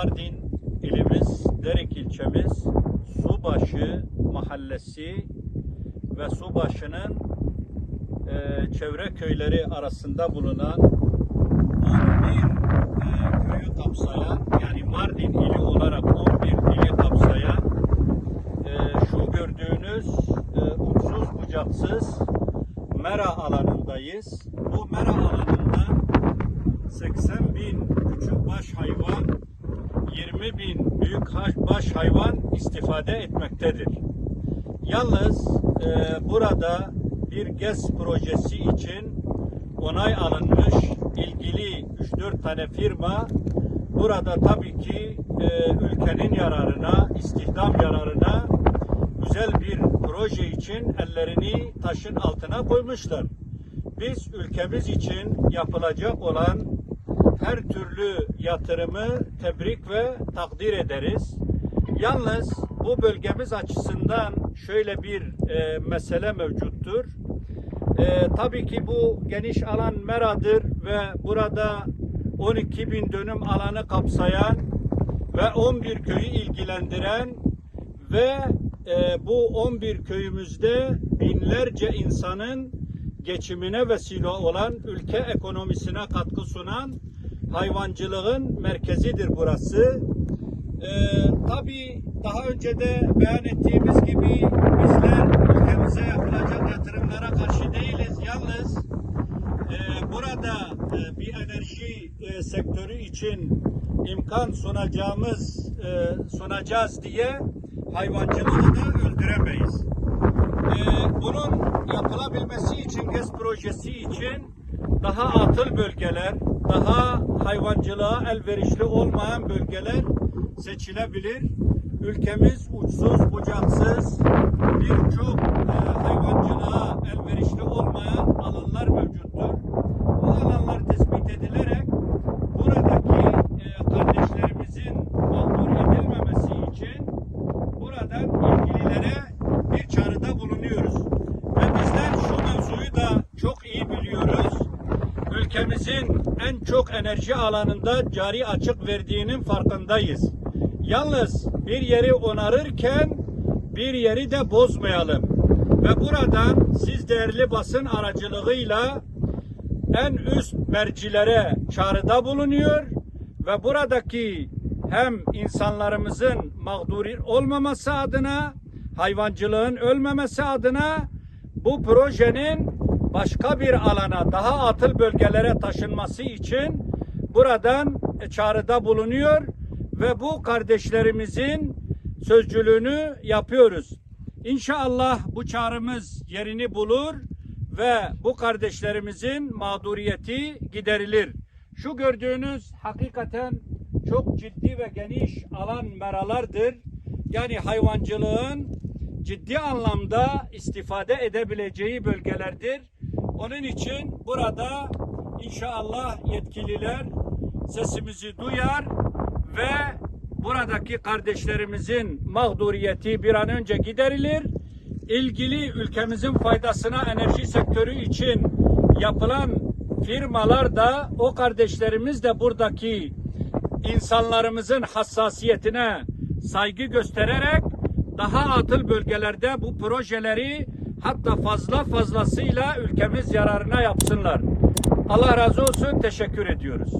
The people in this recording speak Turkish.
Mardin ilimiz, Derik ilçemiz, Subaşı mahallesi ve Subaşı'nın çevre köyleri arasında bulunan 11 köyü kapsayan, yani Mardin ili olarak 11 ili kapsayan şu gördüğünüz uçsuz bucaksız mera alanındayız. Bu mera alanında 80 bin küçük baş hayvan, 20 bin büyük baş hayvan istifade etmektedir. Yalnız burada bir GES projesi için onay alınmış ilgili 3-4 tane firma burada tabii ki ülkenin yararına, istihdam yararına güzel bir proje için ellerini taşın altına koymuşlar. Biz ülkemiz için yapılacak olan her türlü yatırımı tebrik ve takdir ederiz. Yalnız bu bölgemiz açısından şöyle bir mesele mevcuttur. Tabii ki bu geniş alan meradır ve burada 12 bin dönüm alanı kapsayan ve 11 köyü ilgilendiren ve bu 11 köyümüzde binlerce insanın geçimine vesile olan, ülke ekonomisine katkı sunan hayvancılığın merkezidir burası. Tabii daha önce de beyan ettiğimiz gibi bizler ülkemize yapılacak yatırımlara karşı değiliz. Yalnız burada bir enerji sektörü için imkan sunacağız diye hayvancılığı da öldüremeyiz. Bunun yapılabilmesi için, GES projesi için daha atıl bölgeler, daha hayvancılığa elverişli olmayan bölgeler seçilebilir. Ülkemiz uçsuz bucaksız birçok hayvancılığa elverişli olmayan alanlar mevcuttur. Bu alanlar tespit edilerek buradaki kardeşlerimizin mağdur edilmemesi için buradan ilgililere bir çağrıda bulunuyoruz. Ve bizler şu mevzuyu da çok iyi biliyoruz. Ülkemizin en çok enerji alanında cari açık verdiğinin farkındayız. Yalnız bir yeri onarırken bir yeri de bozmayalım. Ve buradan siz değerli basın aracılığıyla en üst mercilere çağrıda bulunuyor ve buradaki hem insanlarımızın mağdur olmaması adına, hayvancılığın ölmemesi adına bu projenin başka bir alana, daha atıl bölgelere taşınması için buradan çağrıda bulunuyor ve bu kardeşlerimizin sözcülüğünü yapıyoruz. İnşallah bu çağrımız yerini bulur ve bu kardeşlerimizin mağduriyeti giderilir. Şu gördüğünüz hakikaten çok ciddi ve geniş alan meralardır. Yani hayvancılığın ciddi anlamda istifade edebileceği bölgelerdir. Onun için burada inşallah yetkililer sesimizi duyar ve buradaki kardeşlerimizin mağduriyeti bir an önce giderilir. İlgili ülkemizin faydasına enerji sektörü için yapılan firmalar da, o kardeşlerimiz de buradaki insanlarımızın hassasiyetine saygı göstererek daha atıl bölgelerde bu projeleri hatta fazlasıyla ülkemiz yararına yapsınlar. Allah razı olsun, teşekkür ediyoruz.